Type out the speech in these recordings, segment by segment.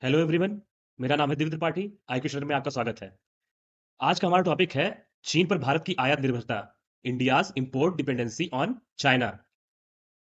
Hello everyone. मेरा नाम है दिव्य त्रिपाठी। आई क्वेश्चन में आपका स्वागत है। आज का हमारा टॉपिक है चीन पर भारत की आयात निर्भरता, India's import dependency on China.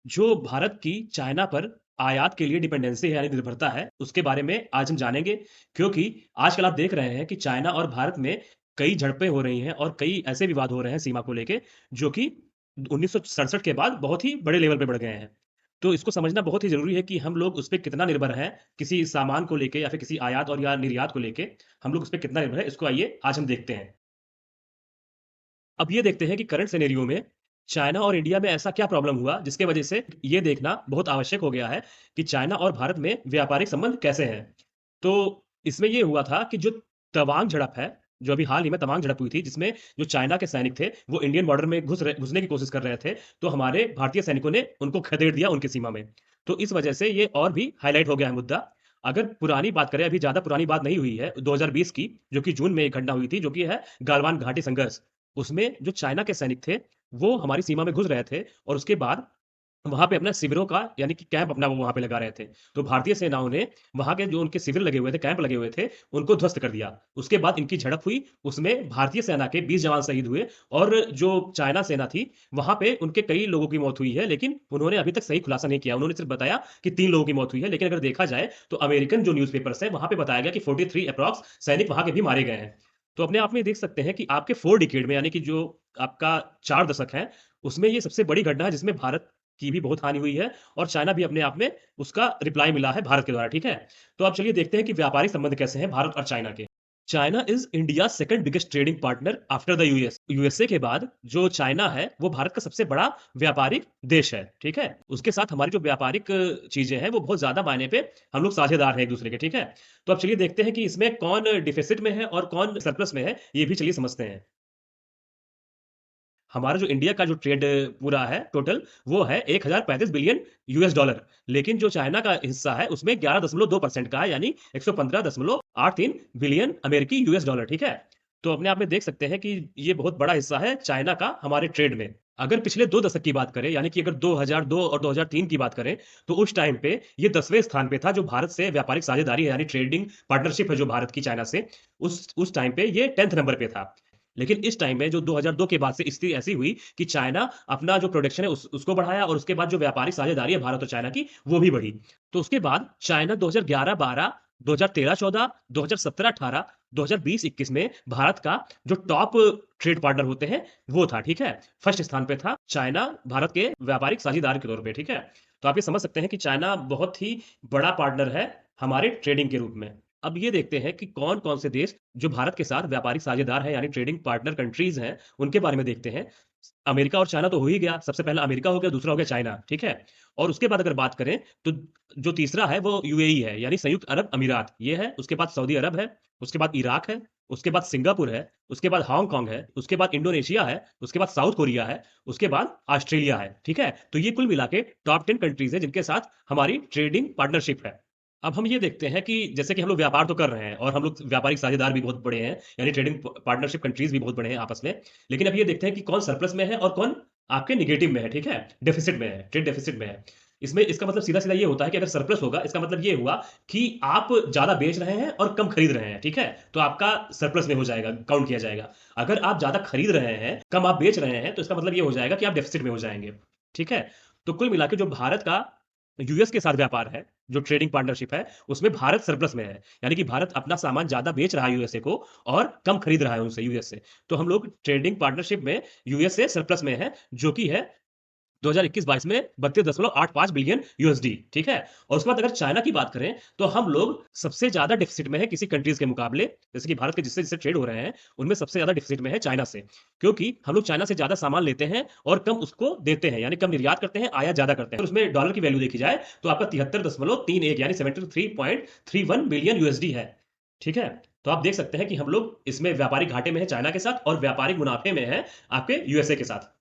जो भारत की चाइना पर आयात के लिए डिपेंडेंसी है यानी निर्भरता है, उसके बारे में आज हम जानेंगे। क्योंकि आजकल आप देख रहे हैं कि चाइना और भारत में कई झड़पें हो रही हैं और कई ऐसे विवाद हो रहे हैं सीमा को लेके, जो कि 1967 के बाद बहुत ही बड़े लेवल पे बढ़ गए हैं। तो इसको समझना बहुत ही ज़रूरी है कि हम लोग उस पे कितना निर्भर हैं, किसी सामान को लेके या फिर किसी आयात और या निर्यात को लेके हम लोग उस पे कितना निर्भर है, इसको आइए आज हम देखते हैं। अब ये देखते हैं कि करंट सिनेरियो में चाइना और इंडिया में ऐसा क्या प्रॉब्लम हुआ जिसके वजह से ये देखना बहुत आवश्यक हो गया है कि चाइना और भारत में व्यापारिक संबंध कैसे हैं। तो इसमें ये हुआ था कि जो तवांग झड़प है, जो अभी हाल ही में तवांग झड़प हुई थी, जिसमें जो चाइना के सैनिक थे, वो इंडियन बॉर्डर में घुसने की कोशिश कर रहे थे, तो हमारे भारतीय सैनिकों ने उनको खदेड़ दिया उनकी सीमा में। तो इस वजह से ये और भी हाइलाइट हो गया है मुद्दा। अगर पुरानी बात करें, अभी ज़्यादा पुरानी बात नहीं हुई है, 2020 की, जो कि जून में एक घटना हुई थी, जो कि है गालवान घाटी संघर्ष। उसमें जो चाइना के सैनिक थे, वो हमारी सीमा में घुस रहे थे और उसके बाद वहाँ पे अपना शिविरों का यानी कि कैंप अपना वो वहाँ पे लगा रहे थे। तो भारतीय सेनाओं ने वहाँ के जो उनके शिविर लगे हुए थे, कैंप लगे हुए थे, उनको ध्वस्त कर दिया। उसके बाद इनकी झड़प हुई, उसमें भारतीय सेना के 20 जवान शहीद हुए और जो चाइना सेना थी, वहाँ पे उनके कई लोगों की मौत हुई है, लेकिन उन्होंने अभी तक सही खुलासा नहीं किया। उन्होंने सिर्फ बताया कि 3 लोगों की मौत हुई है, लेकिन अगर देखा जाए तो अमेरिकन जो न्यूज़पेपर्स हैं, वहाँ पे बताया गया कि 43 एप्रॉक्स सैनिक वहाँ के भी मारे गए हैं। तो अपने आप में ये देख सकते हैं कि आपके 4 डिकेड में यानी कि जो आपका 4 दशक है, उसमें ये सबसे बड़ी घटना है जिसमें भारत की भी बहुत हानि हुई है और चाइना भी अपने आप में उसका रिप्लाई मिला है भारत के द्वारा, ठीक है? तो अब चलिए देखते हैं कि व्यापारिक संबंध कैसे हैं भारत और चाइना के। China is India's second biggest trading partner after the US. USA के बाद जो चाइना है, वो भारत का सबसे बड़ा व्यापारिक देश है, ठीक है? उसके साथ हमारी जो व्यापारिक चीज़ें हैं, वो बहुत ज़्यादा मायने पे हम लोग साझेदार हैं एक-दूसरे के, ठीक है? तो अब चलिए देखते हैं कि इसमें कौन डिफिसिट में है और कौन सरप्लस में है, ये भी चलिए समझते हैं। हमारा जो इंडिया का जो ट्रेड पूरा है टोटल, वो है 1035 बिलियन यूएस डॉलर। लेकिन जो चाइना का हिस्सा है उसमें 11.2% का है, यानी 115.83 बिलियन अमेरिकी यूएस डॉलर, ठीक है? तो अपने आप में देख सकते हैं कि ये बहुत बड़ा हिस्सा है चाइना का हमारे ट्रेड में। अगर पिछले 2 दशक की बात करें, यानी कि अगर 2002 और 2003 की बात करें, तो उस टाइम पे ये 10वें स्थान पे था जो भारत से व्यापारिक साझेदारी है यानी ट्रेडिंग पार्टनरशिप है जो भारत की चाइना से, उस टाइम पे ये 10th नंबर पे था। लेकिन इस टाइम में जो 2002 के बाद से स्थिति ऐसी हुई कि चाइना अपना जो प्रोडक्शन है उसको बढ़ाया और उसके बाद जो व्यापारिक साझेदारी है भारत और चाइना की, वो भी बढ़ी। तो उसके बाद चाइना 2011-12, 2013-14, 2017-18, 2020-21 में भारत का जो टॉप ट्रेड पार्टनर होते हैं, वो था, ठीक है? फर्स्ट स्थान पे था चाइना भारत के व्यापारिक साझेदार के तौर पे, ठीक है? तो आप ये समझ सकते हैं कि चाइना बहुत ही बड़ा पार्टनर है हमारे ट्रेडिंग के रूप में। अब ये देखते हैं कि कौन-कौन से देश जो भारत के साथ व्यापारिक साझेदार हैं यानी ट्रेडिंग पार्टनर कंट्रीज़ हैं, उनके बारे में देखते हैं। अमेरिका और चाइना तो हो ही गया, सबसे पहला अमेरिका हो गया, दूसरा हो गया चाइना, ठीक है? और उसके बाद अगर बात करें तो जो तीसरा है वो यूएई है यानी संयुक्त अरब अमीरात, ये है, उसके बाद सऊदी अरब है, उसके बाद इराक है, उसके बाद सिंगापुर है, उसके बाद हांगकांग है, उसके बाद इंडोनेशिया है, उसके बाद साउथ कोरिया है, उसके बाद ऑस्ट्रेलिया है, ठीक है? तो ये कुल मिला के टॉप 10 कंट्रीज़ हैं जिनके साथ हमारी ट्रेडिंग पार्टनरशिप है। अब हम ये देखते हैं कि जैसे कि हम लोग व्यापार तो कर रहे हैं और हम लोग व्यापारिक साझेदार भी बहुत बड़े हैं, यानी ट्रेडिंग पार्टनरशिप कंट्रीज़ भी बहुत बड़े हैं आपस में। लेकिन अब ये देखते हैं कि कौन सरप्लस में है और कौन आपके नेगेटिव में है, ठीक है? डेफ़िसिट में है, ट्रेड डेफ़िसिट में है। इसमें इसका मतलब सीधा-सीधा ये होता है कि अगर सरप्लस होगा, इसका मतलब ये हुआ कि आप ज़्यादा बेच रहे हैं और कम खरीद रहे हैं, ठीक है? तो आपका सरप्लस में हो जाएगा, काउंट किया जाएगा। अगर आप ज़्यादा खरीद रहे हैं, कम आप बेच रहे हैं, तो इसका मतलब ये हो जाएगा कि आप डेफ़िसिट में हो जाएँगे, ठीक है? तो कुल मिला के जो भारत का यूएस के साथ व्यापार है, जो ट्रेडिंग पार्टनरशिप है, उसमें भारत सरप्लस में है। यानी कि भारत अपना सामान ज़्यादा बेच रहा है यूएसए को और कम खरीद रहा है उनसे यूएस से। तो हम लोग ट्रेडिंग पार्टनरशिप में यूएस से सरप्लस में हैं, जो कि है 2021-22 में 32.85 बिलियन यूएसडी, ठीक है? और उसके बाद अगर चाइना की बात करें, तो हम लोग सबसे ज़्यादा डेफ़िसिट में हैं किसी कंट्रीज़ के मुकाबले। जैसे कि भारत के जिससे-जिससे ट्रेड हो रहे हैं, उनमें सबसे ज़्यादा डेफ़िसिट में है चाइना से। क्योंकि हम लोग चाइना से ज़्यादा सामान लेते हैं और कम उसको देते हैं, यानी कम निर्यात करते हैं, आयात ज़्यादा करते हैं। और उसमें डॉलर की वैल्यू देखी जाए, तो आपका 73.31 यानी 73.31 बिलियन यूएसडी है, ठीक है? तो आप देख सकते हैं कि हम लोग इसमें व्यापारिक घाटे में हैं चाइना के साथ और व्यापारिक मुनाफ़े में हैं आपके यूएसए के साथ।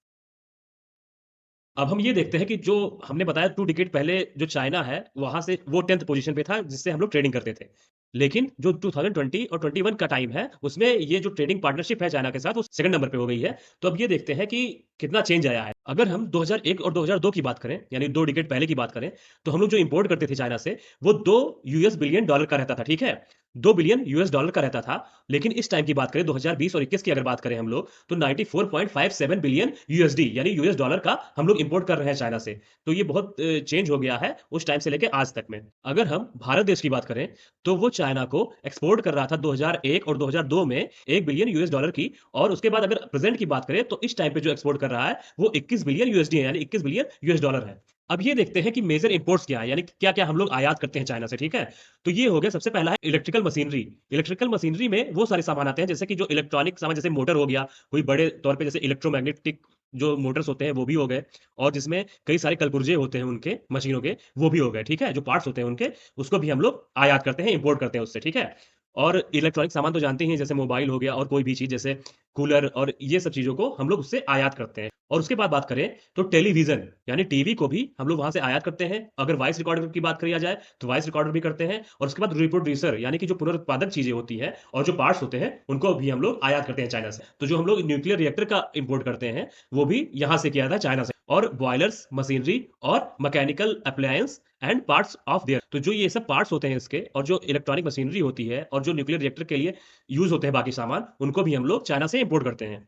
अब हम ये देखते हैं कि जो हमने बताया 2 डिकेड पहले जो चाइना है, वहाँ से वो 10th पोज़ीशन पे था जिससे हम लोग ट्रेडिंग करते थे। लेकिन जो 2020 और 21 का टाइम है, उसमें ये जो ट्रेडिंग पार्टनरशिप है चाइना के साथ, वो सेकंड नंबर पे हो गई है। तो अब ये देखते हैं कि कितना चेंज आया है। अगर हम 2001 और 2002 की बात करें, यानी 2 डिकेड पहले की बात करें, तो हम लोग जो इंपोर्ट करते थे चाइना से, वो 2 यूएस बिलियन डॉलर का रहता था, ठीक है? 2 बिलियन यूएस डॉलर का रहता था। लेकिन इस टाइम की बात करें 2020 और 21 की अगर बात करें हम लोग, तो 94.57 बिलियन यूएसडी यानी यूएस डॉलर का हम लोग इंपोर्ट कर रहे हैं चाइना से। तो ये बहुत चेंज हो गया है उस टाइम से लेके आज तक में। अगर हम भारत देश की बात करें, तो वो चाइना को एक्सपोर्ट कर रहा था 2001 और 2002 में 1 बिलियन यूएस डॉलर की, और उसके बाद अगर प्रेजेंट की बात करें तो इस टाइम पे जो एक्सपोर्ट कर रहा है वो 21 बिलियन यूएसडी है, यानी 21 बिलियन यूएस डॉलर है। अब ये देखते हैं कि मेजर इंपोर्ट्स क्या है, यानी क्या-क्या हम लोग आयात करते हैं चाइना से, ठीक है? तो ये हो गया, सबसे पहला है इलेक्ट्रिकल मशीनरी। इलेक्ट्रिकल मशीनरी में वो सारे सामान आते हैं जैसे कि जो इलेक्ट्रॉनिक सामान, जैसे मोटर हो गया, कोई बड़े तौर पे जैसे इलेक्ट्रोमैग्नेटिक जो मोटर्स होते हैं वो भी हो गए, और जिसमें कई सारे कलपुर्जे होते हैं उनके मशीनों के, वो भी हो गए, ठीक है? जो पार्ट्स होते हैं उनके, उसको भी हम लोग आयात करते हैं, इंपोर्ट करते हैं उससे, ठीक है? और इलेक्ट्रॉनिक सामान तो जानते ही हैं, जैसे मोबाइल हो गया और कोई भी चीज़ जैसे कूलर, और ये सब चीज़ों को हम लोग उससे आयात करते हैं। और उसके बाद बात करें तो टेलीविज़न यानी टीवी को भी हम लोग वहाँ से आयात करते हैं। अगर वॉइस रिकॉर्डर की बात करी जाए तो वॉइस रिकॉर्डर भी करते हैं, और उसके बाद रिप्रोड्यूसर यानी कि जो पुनरुत्पादक चीज़ें होती हैं और जो पार्ट्स होते हैं, उनको भी हम लोग आयात करते हैं चाइना से। तो जो हम लोग न्यूक्लियर रिएक्टर का इंपोर्ट करते हैं, वो भी यहाँ से किया था, चाइना से। और बॉयलर्स, मशीनरी और mechanical appliance and parts of their, तो जो ये सब पार्ट्स होते हैं इसके, और जो इलेक्ट्रॉनिक मशीनरी होती है और जो न्यूक्लियर रिएक्टर के लिए यूज होते हैं बाकी सामान, उनको भी हम लोग चाइना से इंपोर्ट करते हैं।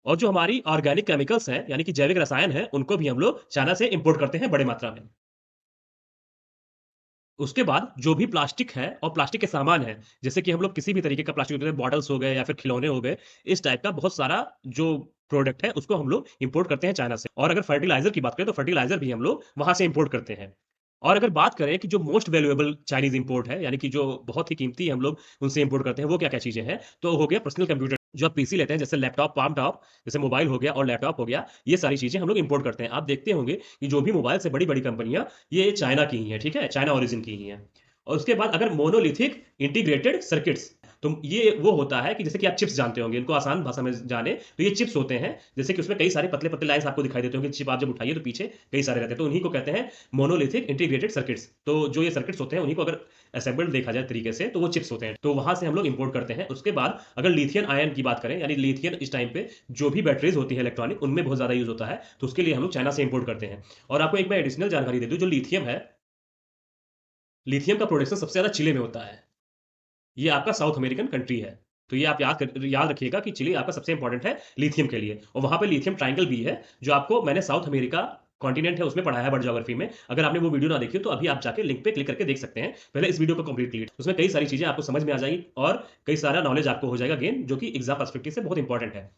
और जो हमारी ऑर्गेनिक केमिकल्स हैं, यानी कि जैविक रसायन है, उनको भी हम लोग चाइना से इंपोर्ट करते हैं बड़े मात्रा में। उसके बाद जो भी प्लास्टिक है और प्लास्टिक के सामान है, जैसे कि हम लोग किसी भी तरीके का प्लास्टिक, जैसे बॉटल्स हो गए या फिर खिलौने हो गए, इस टाइप का बहुत सारा जो प्रोडक्ट है उसको हम लोग इंपोर्ट करते हैं चाइना से। और अगर फर्टिलाइजर की बात करें तो फर्टिलाइजर भी हम लोग वहां से इंपोर्ट करते हैं। और अगर बात करें कि जो मोस्ट वैल्यूएबल चाइनीज इंपोर्ट है, यानी कि जो बहुत ही कीमती हम लोग उनसे इंपोर्ट करते हैं, वो क्या क्या चीजें हैं, तो हो गया पर्सनल कंप्यूटर, जो आप पीसी लेते हैं, जैसे लैपटॉप, पाम टॉप, जैसे मोबाइल हो गया और लैपटॉप हो गया, ये सारी चीजें हम लोग इंपोर्ट करते हैं। आप देखते होंगे कि जो भी मोबाइल से बड़ी बड़ी कंपनियां, ये चाइना की ही है, ठीक है? चाइना ओरिजिन की ही है। और उसके बाद अगर मोनोलिथिक इंटीग्रेटेड सर्किट्स, तो ये वो होता है कि जैसे कि आप चिप्स जानते होंगे, इनको आसान भाषा में जाने तो ये चिप्स होते हैं, जैसे कि उसमें कई सारे पतले पतले लाइन्स आपको दिखाई देते होंगे, चिप आप जब उठाइए तो पीछे कई सारे रहते हैं, तो उन्हीं को कहते हैं मोनोलिथिक इंटीग्रेटेड सर्किट्स। तो जो ये सर्किट्स होते हैं, उन्हीं को अगर असेंबल्ड देखा जाए तरीके से, तो वो चिप्स होते हैं, तो वहां से हम लोग इंपोर्ट करते हैं। उसके बाद अगर लिथियम आयन की बात करें, यानी लिथियम इस टाइम पे जो भी बैटरीज होती है इलेक्ट्रॉनिक, उनमें बहुत ज्यादा यूज होता है, तो उसके लिए हम लोग चाइना से इंपोर्ट करते हैं। और आपको एक मैं एडिशनल जानकारी दे दूं, जो लिथियम है, लिथियम का प्रोडक्शन सबसे ज्यादा चिले में होता है। ये आपका साउथ अमेरिकन कंट्री है। तो ये आप याद रखिएगा कि चिली आपका सबसे इंपॉर्टेंट है लिथियम के लिए, और वहां पे लिथियम ट्रायंगल भी है, जो आपको मैंने साउथ अमेरिका कॉन्टिनेंट है उसमें पढ़ाया है वर्ल्ड ज्योग्राफी में। अगर आपने वो वीडियो ना देखी हो तो अभी आप जाके लिंक पे क्लिक करके देख सकते हैं, पहले इस वीडियो को कंप्लीट कीजिए, उसमें कई सारी चीजें आपको समझ में आ जाएगी और कई सारा नॉलेज आपको हो जाएगा गेन, जो कि एग्जाम पर्सपेक्टिव से बहुत इंपॉर्टेंट है।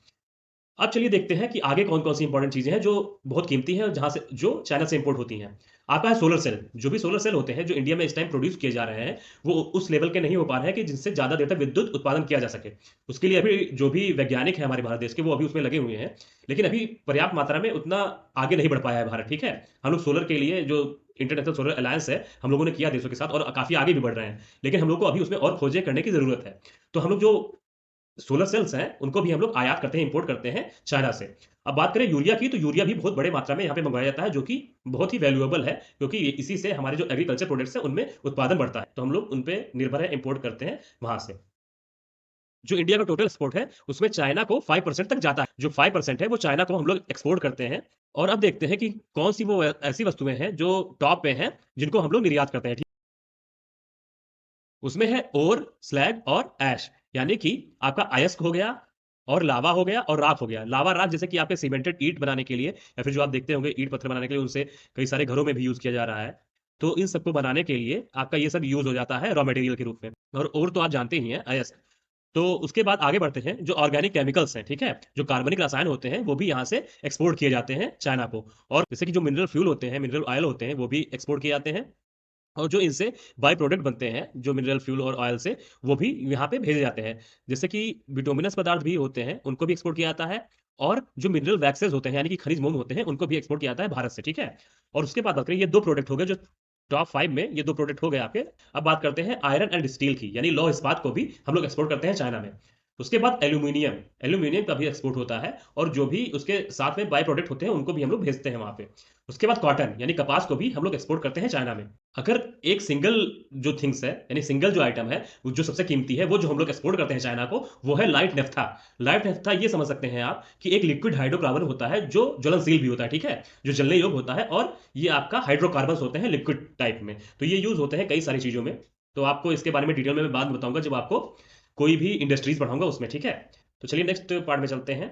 अब चलिए देखते हैं कि आगे कौन-कौन सी इंपॉर्टेंट चीज़ें हैं जो बहुत कीमती हैं और जहाँ से जो चाइना से इंपोर्ट होती हैं। आपका है सोलर सेल, जो भी सोलर सेल होते हैं जो इंडिया में इस टाइम प्रोड्यूस किए जा रहे हैं, वो उस लेवल के नहीं हो पा रहे हैं कि जिनसे ज़्यादा देर तक विद्युत उत्पादन किया जा सके। उसके लिए अभी जो भी वैज्ञानिक हैं हमारे भारत देश के, वो अभी उसमें लगे हुए हैं। लेकिन अभी पर्याप्त मात्रा में उतना आगे नहीं बढ़ पाया है भारत, ठीक है? हम लोग सोलर के लिए जो इंटरनेशनल सोलर अलायंस है, हम लोगों ने किया देशों के साथ और काफ़ी आगे भी बढ़ रहे हैं। लेकिन हम लोग को अभी उसमें और खोजें करने की ज़रूरत है। तो हम लोग जो सोलर सेल्स हैं, उनको भी हम लोग आयात करते हैं, इंपोर्ट करते हैं चाइना से। अब बात करें यूरिया की, तो यूरिया भी बहुत बड़े मात्रा में यहाँ पे मंगवाया जाता है, जो कि बहुत ही वैल्यूएबल है, क्योंकि इसी से हमारे जो एग्रीकल्चर प्रोडक्ट्स हैं, उनमें उत्पादन बढ़ता है। तो हम लोग उन पे निर्भर है, इंपोर्ट करते हैं वहाँ से। जो इंडिया का टोटल एक्सपोर्ट है, उसमें चाइना को 5% तक जाता है। जो 5% है, वो चाइना को हम लोग एक्सपोर्ट करते हैं। और अब देखते हैं कि कौन-सी वो ऐसी वस्तुएँ हैं, जो टॉप पे हैं, जिनको हम लोग निर्यात करते हैं। उसमें है ओर, स्लैग और ऐश, यानी कि आपका अयस्क हो गया और लावा हो गया और राख हो गया। लावा राख जैसे कि आपके सीमेंटेड ईंट बनाने के लिए, या फिर जो आप देखते होंगे ईंट पत्थर बनाने के लिए, उनसे कई सारे घरों में भी यूज किया जा रहा है। तो इन सबको बनाने के लिए आपका ये सब यूज हो जाता है रॉ मटेरियल के रूप में। और ओर तो आप जानते ही हैं, अयस्क। तो उसके बाद आगे बढ़ते हैं, जो ऑर्गेनिक केमिकल्स हैं, ठीक है? जो कार्बनिक रसायन होते हैं, वो भी यहाँ से एक्सपोर्ट किए जाते हैं चाइना को। और जैसे कि जो मिनरल फ्यूल होते हैं, मिनरल ऑयल होते हैं, वो भी एक्सपोर्ट किए जाते हैं। और जो इनसे बाय प्रोडक्ट बनते हैं, जो मिनरल फ्यूल और ऑयल से, वो भी यहाँ पे भेजे जाते हैं। जैसे कि बिटुमिनस पदार्थ भी होते हैं, उनको भी एक्सपोर्ट किया जाता है। और जो मिनरल वैक्सेस होते हैं, यानी कि खनिज मोम होते हैं, उनको भी एक्सपोर्ट किया जाता है भारत से, ठीक है? और उसके बाद बात करें, ये 2 प्रोडक्ट हो गए जो टॉप 5 में, ये 2 प्रोडक्ट हो गए आपके। अब बात करते हैं आयरन एंड स्टील की, यानी लौह इस्पात को भी हम लोग एक्सपोर्ट करते हैं चाइना में। उसके बाद एल्यूमीनियम, एल्यूमीनियम का भी एक्सपोर्ट होता है, और जो भी उसके साथ में बाय प्रोडक्ट होते हैं, उनको भी हम लोग भेजते हैं वहाँ पे। उसके बाद कॉटन यानी कपास को भी हम लोग एक्सपोर्ट करते हैं चाइना में। अगर एक सिंगल जो थिंग्स है यानी सिंगल जो आइटम है वो जो सबसे कीमती है वो जो हम लोग एक्सपोर्ट करते हैं चाइना को, वो है लाइट नेफ्था। लाइट नेफ्था ये समझ सकते हैं आप कि एक लिक्विड हाइड्रोकार्बन होता है जो ज्वलनशील भी होता है, ठीक है, जो जलने योग्य होता है, और ये आपका हाइड्रोकार्बन होते हैं लिक्विड टाइप में। तो ये यूज होते हैं कई सारी चीजों में। तो आपको इसके बारे में डिटेल में मैं बाद में बताऊंगा जब आपको कोई भी इंडस्ट्रीज पढ़ाऊंगा उसमें, ठीक है। तो चलिए नेक्स्ट पार्ट में चलते हैं।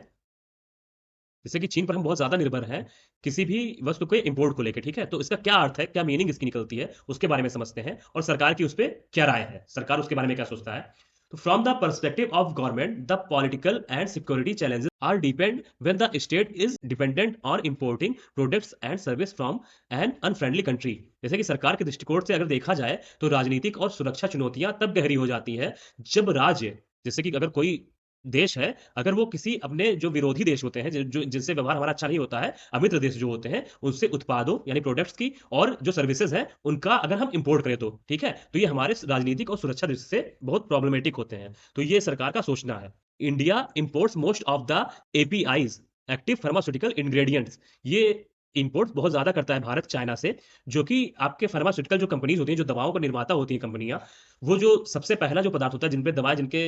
जैसे कि चीन पर हम बहुत ज़्यादा निर्भर हैं किसी भी वस्तु के इंपोर्ट को लेके, ठीक है। तो इसका क्या अर्थ है, क्या मीनिंग इसकी निकलती है, उसके बारे में समझते हैं, और सरकार की उस पर क्या राय है, सरकार उसके बारे में क्या सोचता है। तो from the perspective of government the political and security challenges are depend when the state is dependent on importing products and service from an unfriendly country. जैसे कि सरकार के दृष्टिकोण से अगर देखा जाए तो राजनीतिक और सुरक्षा चुनौतियां तब गहरी हो जाती है जब राज्य, जैसे कि अगर कोई देश है, अगर वो किसी अपने जो विरोधी देश होते हैं, जो जिनसे व्यवहार हमारा अच्छा नहीं होता है, अमित्र देश जो होते हैं, उनसे उत्पादों यानी प्रोडक्ट्स की और जो सर्विसेज हैं उनका अगर हम इंपोर्ट करें तो ठीक है, तो ये हमारे राजनीतिक और सुरक्षा दृष्टि से बहुत प्रॉब्लमेटिक होते हैं। तो ये सरकार का सोचना है। India imports most of the APIs, active pharmaceutical ingredients, ये इंपोर्ट बहुत ज्यादा करता है भारत चाइना से, जो कि आपके फार्मास्यूटिकल जो कंपनीज होती हैं, जो दवाओं का निर्माता होती हैं कंपनियां, वो जो सबसे पहला जो पदार्थ होता है जिन पे दवाएं, जिनके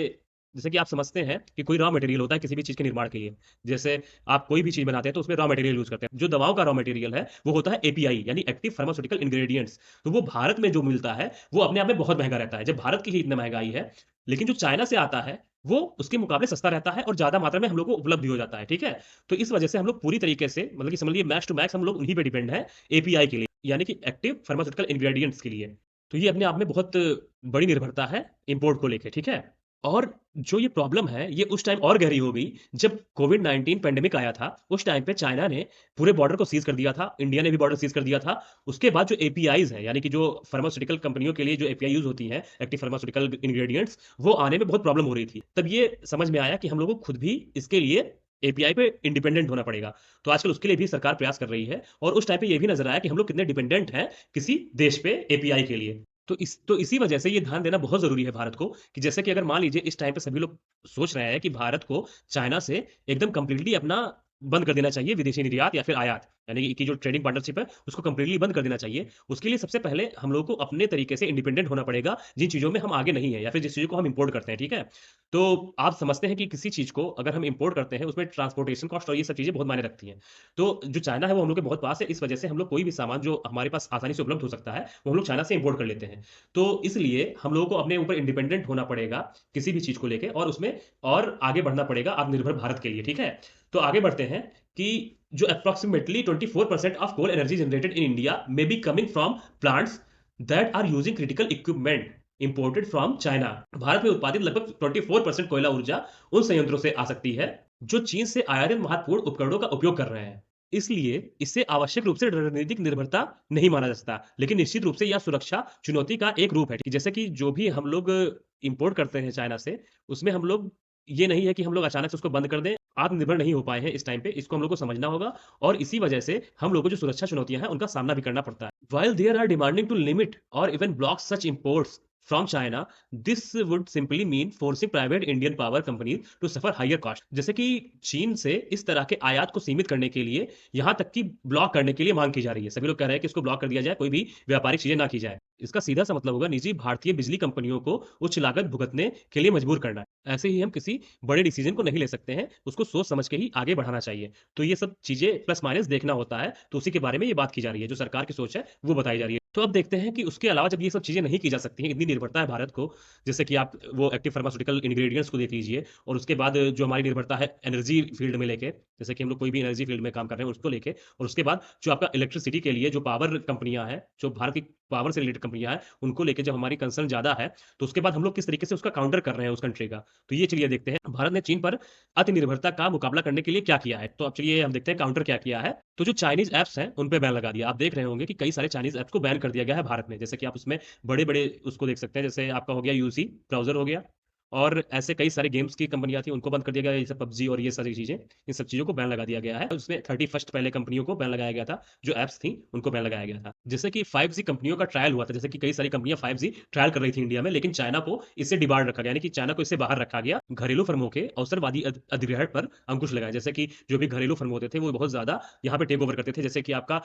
जैसे कि आप समझते हैं कि कोई रॉ मटेरियल होता है किसी भी चीज़ के निर्माण के लिए। जैसे आप कोई भी चीज़ बनाते हैं तो उसमें रॉ मटेरियल यूज़ करते हैं। जो दवाओं का रॉ मटेरियल है वो होता है एपीआई यानी एक्टिव फार्मास्यूटिकल इंग्रेडिएंट्स। तो वो भारत में जो मिलता है वो अपने आप में बहुत महँगा रहता है। जब भारत की ही इतनी महँगाई है, लेकिन जो चाइना से आता है वो उसके मुकाबले सस्ता रहता है और ज़्यादा मात्रा में हम लोग को उपलब्ध भी हो जाता है, ठीक है? तो इस वजह से हम लोग पूरी तरीके से मतलब कि समझ लीजिए मैक्स टू मैक्स हम लोग उन्हीं पे डिपेंड हैं एपीआई के लिए, यानी कि एक्टिव फार्मास्यूटिकल इंग्रेडिएंट्स के लिए। तो ये अपने आप में बहुत बड़ी निर्भरता है इंपोर्ट को लेके, ठीक है? और जो ये प्रॉब्लम है ये उस टाइम और गहरी हो गई जब कोविड-19 पैंडेमिक आया था। उस टाइम पे चाइना ने पूरे बॉर्डर को सीज़ कर दिया था, इंडिया ने भी बॉर्डर सीज़ कर दिया था। उसके बाद जो एपीआईज़ हैं यानी कि जो फार्मास्यूटिकल कंपनियों के लिए जो एपीआई यूज़ होती हैं, एक्टिव फार्मास्यूटिकल इंग्रेडिएंट्स, वो आने में बहुत प्रॉब्लम हो रही थी। तब ये समझ में आया कि हम लोगों को खुद भी इसके लिए एपीआई पे इंडिपेंडेंट होना पड़ेगा। तो आजकल उसके लिए भी सरकार प्रयास कर रही है, और उस टाइम पे ये भी नज़र आया कि हम लोग कितने डिपेंडेंट हैं किसी देश पे एपीआई के लिए। तो इसी वजह से ये ध्यान देना बहुत ज़रूरी है भारत को कि जैसे कि अगर मान लीजिए इस टाइम पे सभी लोग सोच रहे हैं कि भारत को चाइना से एकदम कंप्लीटली अपना बंद कर देना चाहिए विदेशी निर्यात या फिर आयात, यानी कि जो ट्रेडिंग पार्टनरशिप है उसको कंप्लीटली बंद कर देना चाहिए। उसके लिए सबसे पहले हम लोगों को अपने तरीके से इंडिपेंडेंट होना पड़ेगा जिन चीज़ों में हम आगे नहीं है या फिर जिस चीज़ों को हम इंपोर्ट करते हैं, ठीक है। तो आप समझते हैं कि किसी चीज़ को अगर हम इंपोर्ट करते हैं उसमें ट्रांसपोर्टेशन कॉस्ट और ये सब चीज़ें बहुत मायने रखती हैं। तो जो चाइना है वो हम लोग के बहुत पास है, इस वजह से हम लोग कोई भी सामान जो हमारे पास आसानी से उपलब्ध हो सकता है वो हम लोग चाइना से इंपोर्ट कर लेते हैं। तो इसलिए हम लोगों को अपने ऊपर इंडिपेंडेंट होना पड़ेगा किसी भी चीज़ को लेके, और उसमें और आगे बढ़ना पड़ेगा आत्मनिर्भर भारत के लिए, ठीक है। तो आगे बढ़ते हैं कि जो approximately 24% of coal energy generated in India may be coming from plants that are using critical equipment imported from China. Bharat में उत्पादित लगभग 24% कोयला ऊर्जा उन संयंत्रों से आ सकती है जो चीन से आयातित महत्वपूर्ण उपकरणों का उपयोग कर रहे हैं। इसलिए इसे आवश्यक रूप से रणनीतिक निर्भरता नहीं माना जा सकता, लेकिन निश्चित रूप से यह सुरक्षा चुनौती का एक रूप है कि जैसे कि जो भी हम लोग इंपोर्ट करते हैं चाइना से, उसमें हम लोग ये नहीं है कि हम लोग अचानक से उसको बंद कर दें। आत्मनिर्भर नहीं हो पाए हैं इस टाइम पे, इसको हम लोग को समझना होगा, और इसी वजह से हम लोगों को जो सुरक्षा चुनौतियां हैं उनका सामना भी करना पड़ता है। While there are demanding to limit or even block such imports from China, this would simply mean forcing private Indian power companies to suffer higher cost। जैसे कि चीन से इस तरह के आयात को सीमित करने के लिए, यहाँ तक कि ब्लॉक करने के लिए मांग की जा रही है। सभी लोग कह रहे हैं कि इसको ब्लॉक कर दिया जाए, कोई भी व्यापारिक चीजें ना की जाए। इसका सीधा सा मतलब होगा निजी भारतीय बिजली कंपनियों को उच्च लागत भुगतने के लिए मजबूर करना। ऐसे ही हम किसी बड़े डिसीजन को नहीं ले सकते हैं, उसको सोच समझ के ही आगे बढ़ाना चाहिए। तो ये सब चीजें प्लस माइनस देखना होता है, तो उसी के बारे में ये बात की जा रही है, जो सरकार की सोच है वो बताई जा रही है। तो अब देखते हैं कि उसके अलावा जब ये सब चीजें नहीं की जा सकती हैं, इतनी निर्भरता है भारत को, जैसे कि आप वो एक्टिव फार्मास्यूटिकल इंग्रेडिएंट्स को देख लीजिए, और उसके बाद जो हमारी निर्भरता है एनर्जी फील्ड में लेके, जैसे कि हम लोग कोई भी एनर्जी फील्ड में काम कर रहे हैं उसको लेके, और उसके बाद जो आपका इलेक्ट्रिसिटी के लिए जो पावर कंपनियां हैं, जो भारत की पावर से रिलेटेड कंपनियां हैं, उनको लेके जब हमारी कंसर्न ज्यादा है, तो उसके बाद हम लोग किस तरीके से उसका काउंटर कर रहे हैं उस कंट्री का। तो ये चलिए देखते हैं भारत ने चीन पर अति निर्भरता का मुकाबला करने के लिए क्या किया है। तो अब चलिए हम देखते हैं काउंटर क्या किया है। तो जो चाइनीज ऐप्स हैं उन पे बैन लगा दिया। आप देख रहे होंगे कि कई सारे चाइनीज ऐप्स को बैन कर दिया गया है भारत में, जैसे कि आप उसमें बड़े बड़े उसको देख सकते हैं, जैसे आपका हो गया यूसी ब्राउजर हो गया, और ऐसे कई सारे गेम्स की कंपनियां थी उनको बंद कर दिया गया, जैसे पबजी और ये सारी चीजें, इन सब चीजों को बैन लगा दिया गया है। उसमें 31 पहले कंपनियों को बैन लगाया गया था, जो ऐप्स थी उनको बैन लगाया गया था। जैसे कि 5G कंपनियों का ट्रायल हुआ था, जैसे कि कई सारी कंपनियां 5G ट्रायल कर रही थी इंडिया में, लेकिन चाइना को इससे डिबार्ड रखा गया, यानी कि चाइना को इससे बाहर रखा गया। घरेलू फर्मों के अवसरवादी अधिग्रहण पर अंकुश लगाया, जैसे कि जो भी घरेलू फर्म होते थे वो बहुत ज्यादा यहाँ पे टेक ओवर करते थे, जैसे कि आपका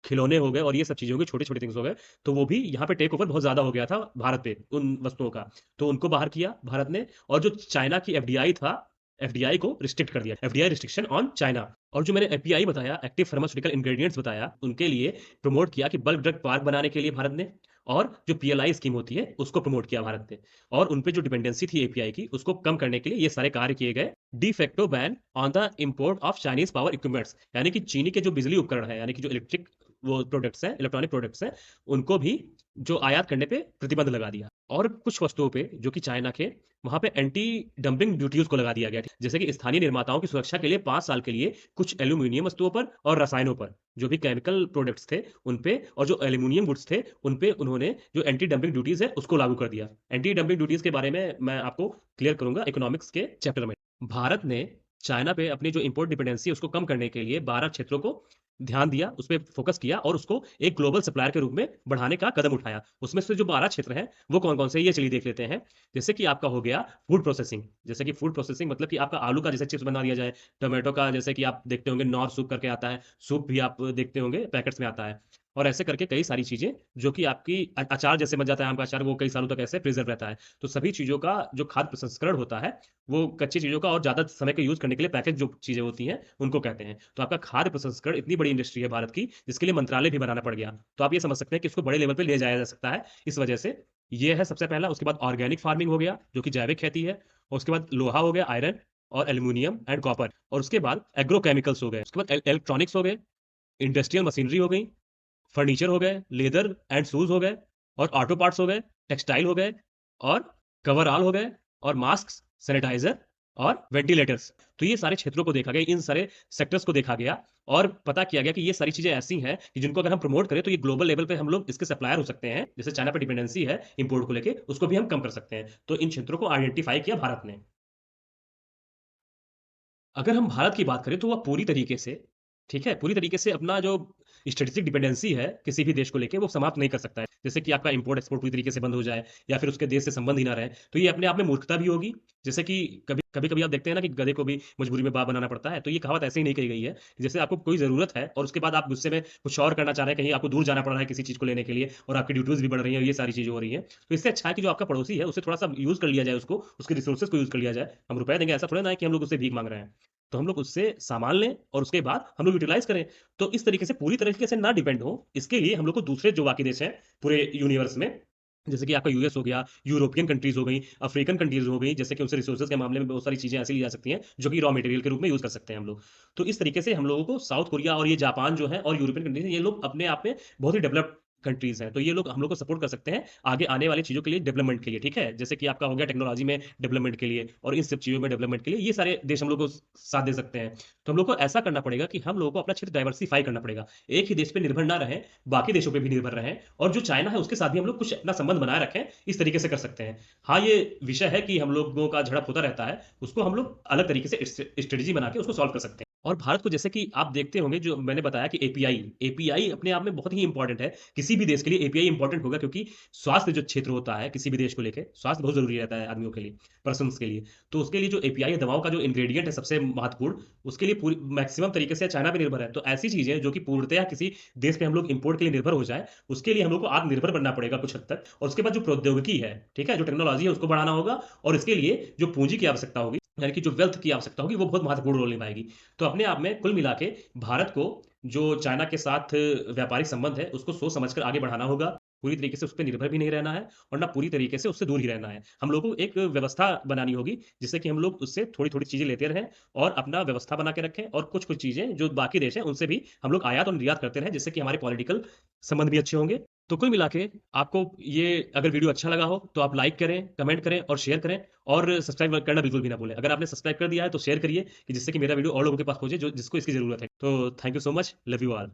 खिलौने हो गए और ये सब चीज़ें हो गई, छोटे-छोटे थिंग्स हो गए, तो वो भी यहाँ पे टेक ओवर बहुत ज़्यादा हो गया था भारत पे उन वस्तुओं का। तो उनको बाहर किया भारत ने, और जो चाइना की एफडीआई था, एफडीआई को रिस्ट्रिक्ट कर दिया। FDI restriction on China. और जो मैंने एपीआई बताया, एक्टिव फार्मास्यूटिकल इंग्रेडिएंट्स बताया, उनके लिए प्रमोट किया कि बल्क ड्रग पार्क बनाने के लिए भारत ने, और जो पीएलआई स्कीम होती है उसको प्रमोट किया भारत ने, और उन पे जो डिपेंडेंसी थी एपीआई की उसको कम करने के लिए ये सारे कार्य किए गए। De facto ban on the import of Chinese power equipments, यानी कि चीनी के जो बिजली उपकरण है, यानी कि जो इलेक्ट्रिक वो प्रोडक्ट्स हैं, इलेक्ट्रॉनिक प्रोडक्ट्स हैं, उनको भी जो आयात करने पे प्रतिबंध लगा दिया। और कुछ वस्तुओं पे जो कि चाइना के, वहां पे एंटी डंपिंग ड्यूटीज को लगा दिया गया, जैसे कि स्थानीय निर्माताओं की सुरक्षा के लिए 5 साल के लिए कुछ एल्यूमिनियम वस्तुओं पर और रसायनों पर, जो भी केमिकल प्रोडक्ट्स थे उन पे, और जो एल्यूमिनियम गुड्स थे उन पे उन्होंने जो एंटी डंपिंग ड्यूटीज है उसको लागू कर दिया। एंटी डंपिंग ड्यूटीज के बारे में मैं आपको क्लियर करूंगा इकोनॉमिक्स के चैप्टर में। भारत ने चाइना पे अपनी जो इंपोर्ट डिपेंडेंसी है उसको कम करने के लिए 12 क्षेत्रों को ध्यान दिया, उस पे फोकस किया और उसको एक ग्लोबल सप्लायर के रूप में बढ़ाने का कदम उठाया। उसमें से जो 12 क्षेत्र हैं वो कौन-कौन से हैं, ये चलिए देख लेते हैं। जैसे कि आपका हो गया फूड प्रोसेसिंग, जैसे कि फूड प्रोसेसिंग मतलब कि आपका आलू का जैसे चिप्स बना दिया जाए, टोमेटो का जैसे कि आप देखते होंगे नॉर सूप करके आता है, सूप भी आप देखते होंगे पैकेट्स में आता है। और ऐसे करके कई सारी चीज़ें जो कि आपकी अचार जैसे बन जाता है आम का अचार, वो कई सालों तक ऐसे प्रिज़र्व रहता है। तो सभी चीज़ों का जो खाद्य प्रसंस्करण होता है, वो कच्ची चीज़ों का और ज़्यादा समय का यूज़ करने के लिए पैकेज जो चीज़ें होती हैं, उनको कहते हैं। तो आपका खाद्य प्रसंस्करण इतनी बड़ी इंडस्ट्री है भारत की, जिसके लिए मंत्रालय भी बनाना पड़ गया। तो आप ये समझ सकते हैं कि इसको बड़े लेवल पे ले जाया जा सकता है, इस वजह से। ये है सबसे पहला। उसके बाद ऑर्गेनिक फार्मिंग हो गया, जो कि जैविक खेती है। और उसके बाद लोहा हो गया, आयरन और एल्यूमीनियम एंड कॉपर। और उसके बाद एग्रो केमिकल्स हो गए। उसके बाद इलेक्ट्रॉनिक्स हो गए, इंडस्ट्रियल मशीनरी हो गई, फर्नीचर हो गए, लेदर एंड शूज़ हो गए, और ऑटो पार्ट्स हो गए, टेक्सटाइल हो गए, और कवरऑल हो गए, और मास्क, सैनिटाइज़र और वेंटिलेटर्स। तो ये सारे क्षेत्रों को देखा गया, इन सारे सेक्टर्स को देखा गया, और पता किया गया कि ये सारी चीज़ें ऐसी हैं कि जिनको अगर हम प्रमोट करें तो ये ग्लोबल लेवल पे हम लोग इसके सप्लायर हो सकते हैं। जैसे चाइना पे डिपेंडेंसी है इंपोर्ट को लेके, उसको भी हम कम कर सकते हैं। तो इन क्षेत्रों को आइडेंटिफाई किया भारत ने। अगर हम भारत की बात करें तो वह पूरी तरीके से, ठीक है, पूरी तरीके से अपना जो स्ट्रेटेजिक डिपेंडेंसी है किसी भी देश को लेके, वो समाप्त नहीं कर सकता है। जैसे कि आपका इंपोर्ट एक्सपोर्ट पूरी तरीके से बंद हो जाए, या फिर उसके देश से संबंध ही ना रहे, तो ये अपने आप में मूर्खता भी होगी। जैसे कि कभी-कभी आप देखते हैं ना कि गधे को भी मजबूरी में बाप बनाना पड़ता है, तो ये कहावत ऐसे ही नहीं कही गई है। जैसे आपको कोई ज़रूरत है और उसके बाद आप गुस्से में कुछ और करना चाह रहे हैं, कहीं आपको दूर जाना पड़ रहा है किसी चीज़ को लेने के लिए, और आपकी ड्यूटीज़ भी बढ़ रही हैं, ये सारी चीज़ें हो रही हैं। तो इससे अच्छा है कि जो आपका पड़ोसी है उसे थोड़ा-सा यूज़ कर लिया जाए उसको, उसके रिसोर्सेज़ को यूज़ कर लिया जाए। हम रुपए देंगे, ऐसा थोड़ी ना है कि हम लोग उससे भीख माँग रहे हैं। तो हम लोग उससे सामान लें और उसके बाद हम लोग यूटिलाइज़ करें। तो इस तरीके से पूरी तरीके से ना डिपेंड हो, इसके लिए हम लोग को दूसरे जो बाकी देश हैं पूरे यूनिवर्स में, जैसे कि आपका यूएस हो गया, यूरोपियन कंट्रीज़ हो गई, अफ्रीकन कंट्रीज़ हो गई, जैसे कि उनसे रिसोर्सेज़ के मामले में बहुत सारी चीज़ें ऐसी ली जा सकती हैं, जो कि रॉ मटेरियल के रूप में यूज़ कर सकते हैं हम लोग। तो इस तरीके से हम लोगों को साउथ कोरिया और ये जापान जो है और यूरोपियन कंट्रीज़, ये लोग अपने आप में बहुत ही डेवलप्ड कंट्रीज़ हैं। तो ये लोग हम लोग को सपोर्ट कर सकते हैं आगे आने वाली चीज़ों के लिए, डेवलपमेंट के लिए, ठीक है? जैसे कि आपका हो गया टेक्नोलॉजी में डेवलपमेंट के लिए, और इन सब चीज़ों में डेवलपमेंट के लिए, ये सारे देश हम लोग को साथ दे सकते हैं। तो हम लोग को ऐसा करना पड़ेगा कि हम लोगों को अपना क्षेत्र डाइवर्सिफ़ाई करना पड़ेगा। एक ही देश पे निर्भर ना रहें, बाकी देशों पे भी निर्भर रहें, और जो चाइना है उसके साथ भी हम लोग कुछ अपना संबंध बनाए रखें, इस तरीके से कर सकते हैं। हाँ, ये विषय है कि हम लोगों का झड़प होता रहता है, उसको हम लोग अलग तरीके से स्ट्रेटजी बना के उसको सॉल्व कर सकते हैं। और भारत को जैसे कि आप देखते होंगे, जो मैंने बताया कि एपीआई, एपीआई अपने आप में बहुत ही इंपॉर्टेंट है। किसी भी देश के लिए एपीआई इंपॉर्टेंट होगा, क्योंकि स्वास्थ्य जो क्षेत्र होता है किसी भी देश को लेके, स्वास्थ्य बहुत ज़रूरी रहता है आदमियों के लिए, पर्सन्स के लिए। तो उसके लिए जो एपीआई है, दवाओं का जो इंग्रेडिएंट है सबसे महत्वपूर्ण, उसके लिए पूरी मैक्सिमम तरीके से चाइना पे निर्भर है। तो ऐसी चीज़ें जो कि पूर्णतया किसी देश पे हम लोग इम्पोर्ट के लिए निर्भर हो जाए, उसके लिए हम लोग को आत्मनिर्भर बनना पड़ेगा कुछ हद तक। और उसके बाद जो प्रौद्योगिकी है, ठीक है, जो टेक्नोलॉजी है उसको बढ़ाना होगा, और इसके लिए जो पूँजी की आवश्यकता होगी, यानी कि जो वेल्थ की आवश्यकता होगी, वो बहुत महत्वपूर्ण रोल निभाएगी। तो अपने आप में कुल मिला के भारत को जो चाइना के साथ व्यापारिक संबंध है, उसको सोच समझ कर आगे बढ़ाना होगा। पूरी तरीके से उस पे निर्भर भी नहीं रहना है, और ना पूरी तरीके से उससे दूर ही रहना है। हम लोगों को एक व्यवस्था बनानी होगी, जिससे कि हम लोग उससे थोड़ी-थोड़ी चीज़ें लेते रहें, और अपना व्यवस्था बना के रखें, और कुछ-कुछ चीज़ें जो बाकी देश हैं, उनसे भी हम लोग आयात और निर्यात करते रहें, जिससे कि हमारे पॉलिटिकल संबंध भी अच्छे होंगे। तो कुल मिला के आपको ये अगर वीडियो अच्छा लगा हो, तो आप लाइक करें, कमेंट करें और शेयर करें, और सब्सक्राइब करना बिल्कुल भी ना भूलें। अगर आपने सब्सक्राइब कर दिया है, तो शेयर करिए, कि जिससे कि मेरा वीडियो और लोगों के पास पहुँचे, जो जिसको इसकी ज़रूरत है। तो thank you so much. Love you all.